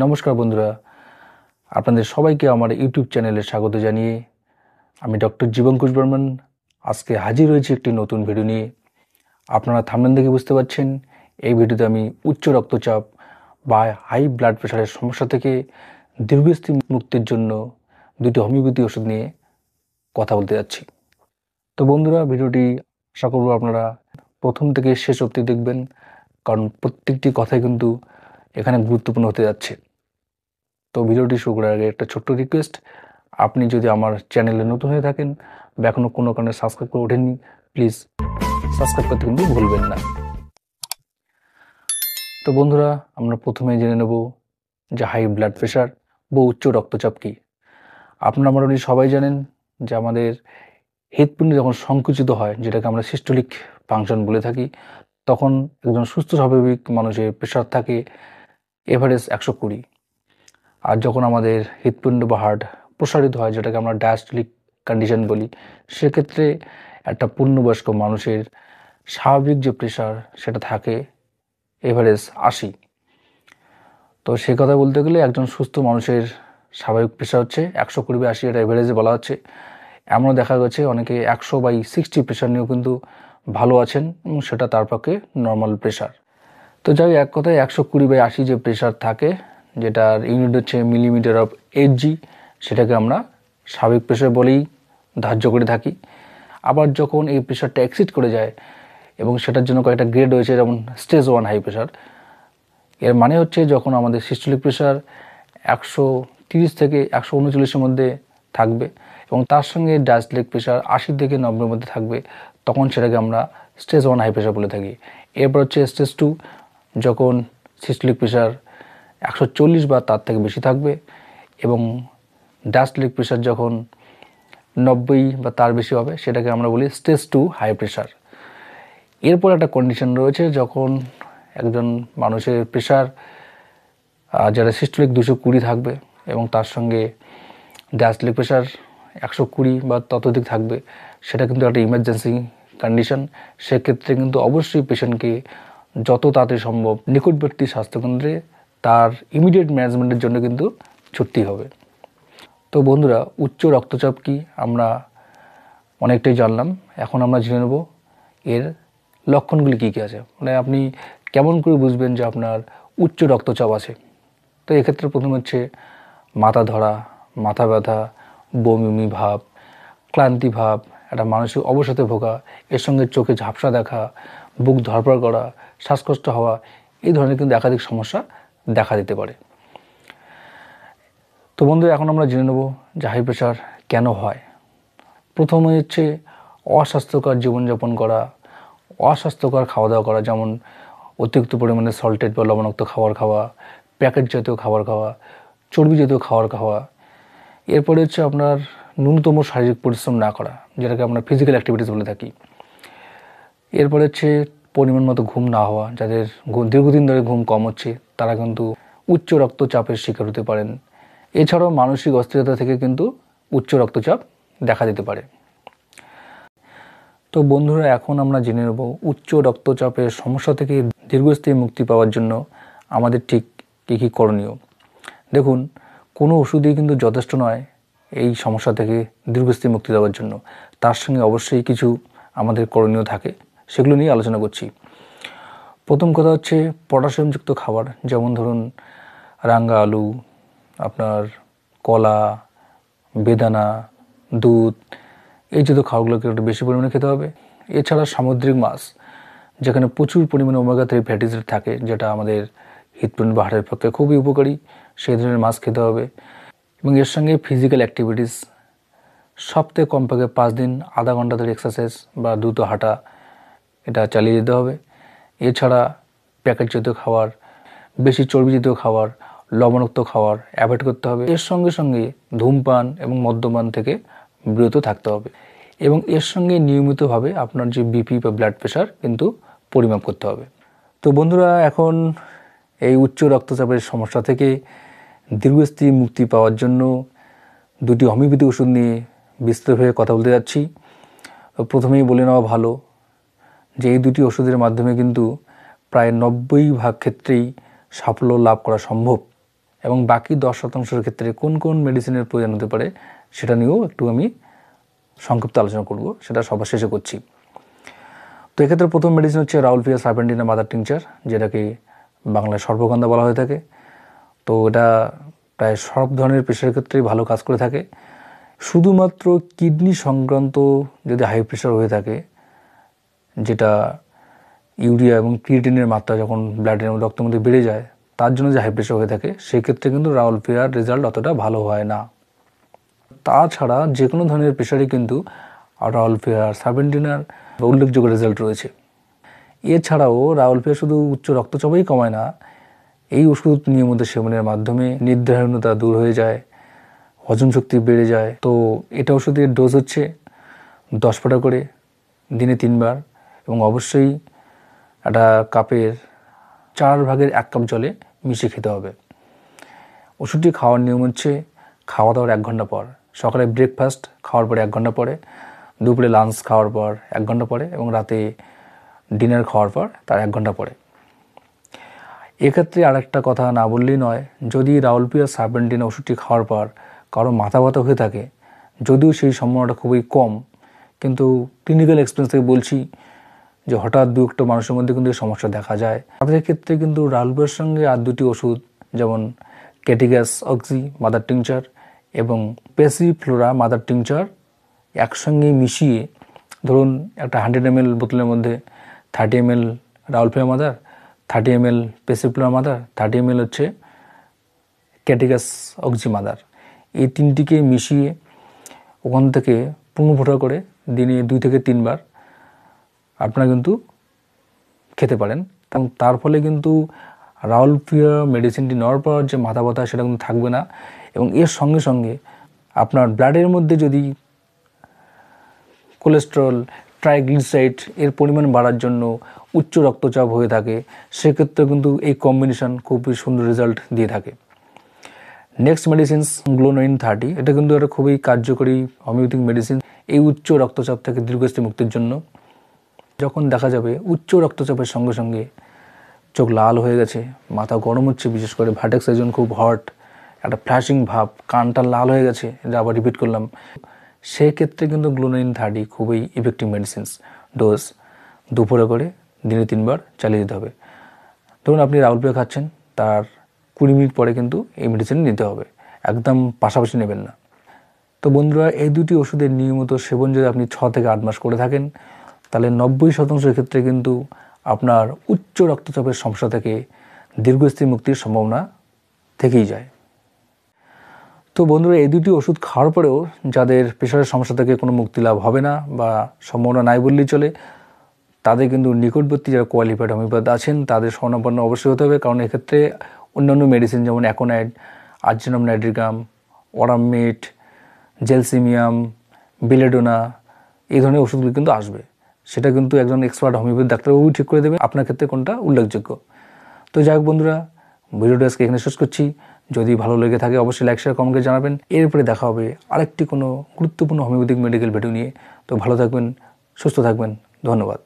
নমস্কার বন্ধুরা, আপনাদের সবাইকে আমার ইউটিউব চ্যানেলে স্বাগত জানিয়ে আমি ডক্টর জীবঙ্কুশ বর্মন আজকে হাজির হয়েছি একটি নতুন ভিডিও নিয়ে। আপনারা থাম্বনেল দেখে বুঝতে পারছেন, এই ভিডিওতে আমি উচ্চ রক্তচাপ বা হাই ব্লাড প্রেশারের সমস্যা থেকে দীর্ঘস্থায়ী মুক্তির জন্য দুটি হোমিওপ্যাথি ওষুধ নিয়ে কথা বলতে যাচ্ছি। তো বন্ধুরা, ভিডিওটি আশা করব আপনারা প্রথম থেকে শেষ অবধি দেখবেন, কারণ প্রত্যেকটি কথাই কিন্তু এখানে গুরুত্বপূর্ণ হতে যাচ্ছে। তো ভিডিওটি শুরু করার আগে একটা ছোট্ট রিকোয়েস্ট, আপনি যদি আমার চ্যানেলে নতুন হয়ে থাকেন বা এখনও কোনো কারণে সাবস্ক্রাইব করে ওঠেননি, প্লিজ সাবস্ক্রাইব করতে কিন্তু ভুলবেন না। তো বন্ধুরা, আমরা প্রথমে জেনে নেব যে হাই ব্লাড প্রেশার বা উচ্চ রক্তচাপ কী। আপনারা মোটামুটি সবাই জানেন যে আমাদের হৃৎপিণ্ড যখন সংকুচিত হয়, যেটাকে আমরা সিস্টোলিক ফাংশন বলে থাকি, তখন একজন সুস্থ স্বাভাবিক মানুষের প্রেশার থাকে এভারেজ 120। আর যখন আমাদের হৃৎপিণ্ড বা হার্ট প্রসারিত হয়, যেটাকে আমরা ডায়াস্টোলিক কন্ডিশন বলি, সেক্ষেত্রে একটা পূর্ণবয়স্ক মানুষের স্বাভাবিক যে প্রেশার সেটা থাকে এভারেজ 80। তো সে কথা বলতে গেলে একজন সুস্থ মানুষের স্বাভাবিক প্রেশার হচ্ছে 120/80, এটা এভারেজে বলা হচ্ছে। এমনও দেখা গেছে অনেকে 100/60 প্রেশার নিয়েও কিন্তু ভালো আছেন এবং সেটা তার পক্ষে নর্মাল প্রেশার। তো যাই এক কথায় 120/80 যে প্রেশার থাকে, যেটার ইউনিট হচ্ছে মিলিমিটার অফ এইচজি, সেটাকে আমরা স্বাভাবিক প্রেশার বলেই ধার্য করে থাকি। আবার যখন এই প্রেশারটা এক্সিড করে যায়, এবং সেটার জন্য কয়েকটা গ্রেড রয়েছে, যেমন স্টেজ 1 হাই প্রেশার, এর মানে হচ্ছে যখন আমাদের সিস্টোলিক প্রেশার 130 থেকে 139-এর মধ্যে থাকবে এবং তার সঙ্গে ডায়াস্টোলিক প্রেশার 80 থেকে 90-এর মধ্যে থাকবে, তখন সেটাকে আমরা স্টেজ 1 হাই প্রেশার বলে থাকি। এরপর হচ্ছে স্টেজ 2, যখন সিস্টোলিক প্রেশার 140 বা তার থেকে বেশি থাকবে এবং ডায়াস্টোলিক প্রেশার যখন 90 বা তার বেশি হবে, সেটাকে আমরা বলি স্টেজ 2 হাই প্রেশার। এরপর একটা কন্ডিশন রয়েছে, যখন একজন মানুষের প্রেশার যারা সিস্টোলিক 220 থাকবে এবং তার সঙ্গে ডায়াস্টোলিক প্রেশার 120 বা ততোধিক থাকবে, সেটা কিন্তু একটা ইমার্জেন্সি কন্ডিশন। সেক্ষেত্রে কিন্তু অবশ্যই পেশেন্টকে যত তাড়াতাড়ি সম্ভব নিকটবর্তী স্বাস্থ্যকেন্দ্রে তার ইমিডিয়েট ম্যানেজমেন্টের জন্য কিন্তু ছুটতেই হবে। তো বন্ধুরা, উচ্চ রক্তচাপ কি আমরা অনেকটাই জানলাম। এখন আমরা জেনে নেব এর লক্ষণগুলি কী কী আছে, মানে আপনি কেমন করে বুঝবেন যে আপনার উচ্চ রক্তচাপ আছে। তো এক্ষেত্রে প্রথম হচ্ছে মাথা ধরা, মাথা ব্যথা, বমি ভাব, ক্লান্তি ভাব, একটা মানসিক অবসাদে ভোগা, এর সঙ্গে চোখে ঝাপসা দেখা, বুক ধড়ফড় করা, শ্বাসকষ্ট হওয়া, এই ধরনের কিন্তু একাধিক সমস্যা দেখা দিতে পারে। তো বন্ধুরা, এখন আমরা জেনে নেব যে হাই প্রেশার কেন হয়। প্রথমে হচ্ছে অস্বাস্থ্যকর জীবনযাপন করা, অস্বাস্থ্যকর খাওয়া দাওয়া করা, যেমন অতিরিক্ত পরিমাণে সল্টেড বা লবণাক্ত খাবার খাওয়া, প্যাকেট জাতীয় খাবার খাওয়া, চর্বি জাতীয় খাবার খাওয়া। এরপরে হচ্ছে আপনার ন্যূনতম শারীরিক পরিশ্রম না করা, যেটাকে আমরা ফিজিক্যাল অ্যাক্টিভিটিস বলে থাকি। এরপরে হচ্ছে পরিমাণ মতো ঘুম না হওয়া, যাদের দীর্ঘদিন ধরে ঘুম কম হচ্ছে তারা কিন্তু উচ্চ রক্তচাপের শিকার হতে পারেন। এছাড়াও মানসিক অস্থিরতা থেকে কিন্তু উচ্চ রক্তচাপ দেখা দিতে পারে। তো বন্ধুরা, এখন আমরা জেনে নেব উচ্চ রক্তচাপের সমস্যা থেকে দীর্ঘস্থায়ী মুক্তি পাওয়ার জন্য আমাদের ঠিক কী কী করণীয়। দেখুন, কোনো ওষুধই কিন্তু যথেষ্ট নয় এই সমস্যা থেকে দীর্ঘস্থায়ী মুক্তি দেওয়ার জন্য। তার সঙ্গে অবশ্যই কিছু আমাদের করণীয় থাকে, সেগুলো নিয়ে আলোচনা করছি। প্রথম কথা হচ্ছে পটাশিয়ামযুক্ত খাবার, যেমন ধরুন রাঙা আলু, আপনার কলা, বেদানা, দুধ, এই জাতীয় খাবারগুলোকে একটু বেশি পরিমাণে খেতে হবে। এছাড়া সামুদ্রিক মাছ, যেখানে প্রচুর পরিমাণে ওমেগা 3 ফ্যাটি অ্যাসিড থাকে, যেটা আমাদের হৃৎপিণ্ড বা হার্টের পক্ষে খুবই উপকারী, সেই ধরনের মাছ খেতে হবে। এবং এর সঙ্গে ফিজিক্যাল অ্যাক্টিভিটিস, সপ্তাহে কমপক্ষে 5 দিন আধা ঘন্টা ধরে এক্সারসাইজ বা দ্রুত হাঁটা, এটা চালিয়ে যেতে হবে। এছাড়া প্যাকেট জাতীয় খাবার, বেশি চর্বি জাতীয় খাবার, লবণাক্ত খাবার অ্যাভয়েড করতে হবে। এর সঙ্গে সঙ্গে ধূমপান এবং মদ্যপান থেকে বিরত থাকতে হবে এবং এর সঙ্গে নিয়মিতভাবে আপনার যে বিপি বা ব্লাড প্রেশার কিন্তু পরিমাপ করতে হবে। তো বন্ধুরা, এখন এই উচ্চ রক্তচাপের সমস্যা থেকে দীর্ঘস্থায়ী মুক্তি পাওয়ার জন্য দুটি হোমিওপ্যাথি ওষুধ নিয়ে বিস্তৃতভাবে কথা বলতে যাচ্ছি। প্রথমেই বলে নেওয়া ভালো যে এই দুটি ওষুধের মাধ্যমে কিন্তু প্রায় 90% ক্ষেত্রেই সাফল্য লাভ করা সম্ভব। এবং বাকি 10% ক্ষেত্রে কোন কোন মেডিসিনের প্রয়োজন হতে পারে সেটা নিয়েও একটু আমি সংক্ষিপ্ত আলোচনা করব, সেটা সবার শেষে করছি। তো এক্ষেত্রে প্রথম মেডিসিন হচ্ছে রাউলফিয়া সার্পেন্টিনা মাদার টিংচার, যেটাকে বাংলায় সর্পগন্ধা বলা হয়ে থাকে। তো এটা প্রায় সব ধরনের প্রেশারের ক্ষেত্রেই ভালো কাজ করে থাকে। শুধুমাত্র কিডনি সংক্রান্ত যদি হাই প্রেশার হয়ে থাকে, যেটা ইউরিয়া এবং ক্রিয়েটিনের মাত্রা যখন ব্লাডের রক্তের মধ্যে বেড়ে যায়, তার জন্য যে হাই প্রেশার হয়ে থাকে, সেক্ষেত্রে কিন্তু রাউলফিয়ার রেজাল্ট অতটা ভালো হয় না। তাছাড়া যে কোনো ধরনের প্রেশারে কিন্তু রাউলফিয়ার সার্পেন্টিনার উল্লেখযোগ্য রেজাল্ট রয়েছে। এছাড়াও রাউলফিয়ার শুধু উচ্চ রক্তচাপই কমায় না, এই ওষুধ নিয়মিত সেবনের মাধ্যমে নিদ্রাহীনতা দূর হয়ে যায়, হজম শক্তি বেড়ে যায়। তো এটা ওষুধের ডোজ হচ্ছে 10 ফোঁটা করে দিনে 3 বার, এবং অবশ্যই একটা কাপের 1/4 কাপ জলে মিশিয়ে খেতে হবে। ওষুধটি খাওয়ার নিয়ম হচ্ছে খাওয়া দাওয়ার 1 ঘন্টা পর, সকালে ব্রেকফাস্ট খাওয়ার পরে 1 ঘন্টা পরে, দুপুরে লাঞ্চ খাওয়ার পর 1 ঘন্টা পরে, এবং রাতে ডিনার খাওয়ার পর তার 1 ঘন্টা পরে। এক্ষেত্রে আরেকটা কথা না বললেই নয়, যদি রাউলফিয়া সার্পেন্টিনা ওষুধটি খাওয়ার পর কারো মাথা ব্যথা হয়ে থাকে, যদিও সেই সম্ভাবনাটা খুবই কম, কিন্তু ক্লিনিক্যাল এক্সপিরিয়েন্স থেকে বলছি যে হঠাৎ 2-1টা মানুষের মধ্যে কিন্তু এই সমস্যা দেখা যায়। তাদের ক্ষেত্রে কিন্তু রাউলফিয়ার সঙ্গে আর 2টি ওষুধ, যেমন ক্যাটিগাস অক্সি মাদার টিংচার এবং পেসিফ্লোরা মাদার টিংচার একসঙ্গে মিশিয়ে, ধরুন একটা 100 ml বোতলের মধ্যে 30 ml Rauwolfia mother, 30 ml Passiflora mother, 30 ml হচ্ছে ক্যাটিগাস অক্সি মাদার, এই 3টিকে মিশিয়ে ওখান থেকে 15 ফোঁটা করে দিনে 2 থেকে 3 বার আপনারা কিন্তু খেতে পারেন। এবং তার ফলে কিন্তু রাউলফিয়া মেডিসিনটি নেওয়ার পর যে মাথা ব্যথা সেটা কিন্তু থাকবে না। এবং এর সঙ্গে সঙ্গে আপনার ব্লাডের মধ্যে যদি কোলেস্টেরল, ট্রাইগ্লিসারাইড এর পরিমাণ বাড়ার জন্য উচ্চ রক্তচাপ হয়ে থাকে, সেক্ষেত্রে কিন্তু এই কম্বিনেশন খুবই সুন্দর রেজাল্ট দিয়ে থাকে। নেক্সট মেডিসিনস গ্লোনোইন 30, এটা কিন্তু একটা খুবই কার্যকরী হোমিওপ্যাথিক মেডিসিন এই উচ্চ রক্তচাপ থেকে দীর্ঘস্থায়ী মুক্তির জন্য। যখন দেখা যাবে উচ্চ রক্তচাপের সঙ্গে সঙ্গে চোখ লাল হয়ে গেছে, মাথা গরম হচ্ছে, বিশেষ করে ভার্টেক্স রিজন খুব হট, একটা ফ্ল্যাশিং ভাব, কানটা লাল হয়ে গেছে, এটা আবার রিপিট করলাম, সেক্ষেত্রে কিন্তু গ্লোনোইন 30 খুবই ইফেক্টিভ মেডিসিনস। ডোজ 2 ফোঁটা করে দিনে 3 বার চালিয়ে দিতে হবে। ধরুন আপনি রাউলফিয়া খাচ্ছেন, তার 20 মিনিট পরে কিন্তু এই মেডিসিন নিতে হবে, একদম পাশাপাশি নেবেন না। তো বন্ধুরা, এই 2টি ওষুধের নিয়মিত সেবন যদি আপনি 6 থেকে 8 মাস করে থাকেন, তাহলে 90% ক্ষেত্রে কিন্তু আপনার উচ্চ রক্তচাপের সমস্যা থেকে দীর্ঘস্থায়ী মুক্তির সম্ভাবনা থেকেই যায়। তো বন্ধুরা, এই 2টি ওষুধ খাওয়ার পরেও যাদের প্রেশারের সমস্যা থেকে কোনো মুক্তি লাভ হবে না বা সম্ভাবনা নাই বললেই চলে, তাদের কিন্তু নিকটবর্তী যারা কোয়ালিফাইড হোমিওপ্যাথ আছেন তাদের শরণাপন্ন অবশ্যই হতে হবে। কারণ এক্ষেত্রে অন্যান্য মেডিসিন যেমন অ্যাকোনাইড, আর্জিনাম নাইট্রিকাম, ওরামেট, জেলসিমিয়াম, বেলেডোনা, এই ধরনের ওষুধগুলো কিন্তু আসবে। সেটা কিন্তু একজন এক্সপার্ট হোমিওপ্যাথ ডাক্তারবাবুই ঠিক করে দেবে আপনার ক্ষেত্রে কোনটা উল্লেখযোগ্য। তো যাই হোক বন্ধুরা, ভিডিওটা আজকে এখানে শেষ করছি। যদি ভালো লেগে থাকে অবশ্যই লাইক, শেয়ার, কমেন্টে জানাবেন। এরপরে দেখা হবে আরেকটি কোনো গুরুত্বপূর্ণ হোমিওপ্যাথিক মেডিকেল ভিডিও নিয়ে। তো ভালো থাকবেন, সুস্থ থাকবেন, ধন্যবাদ।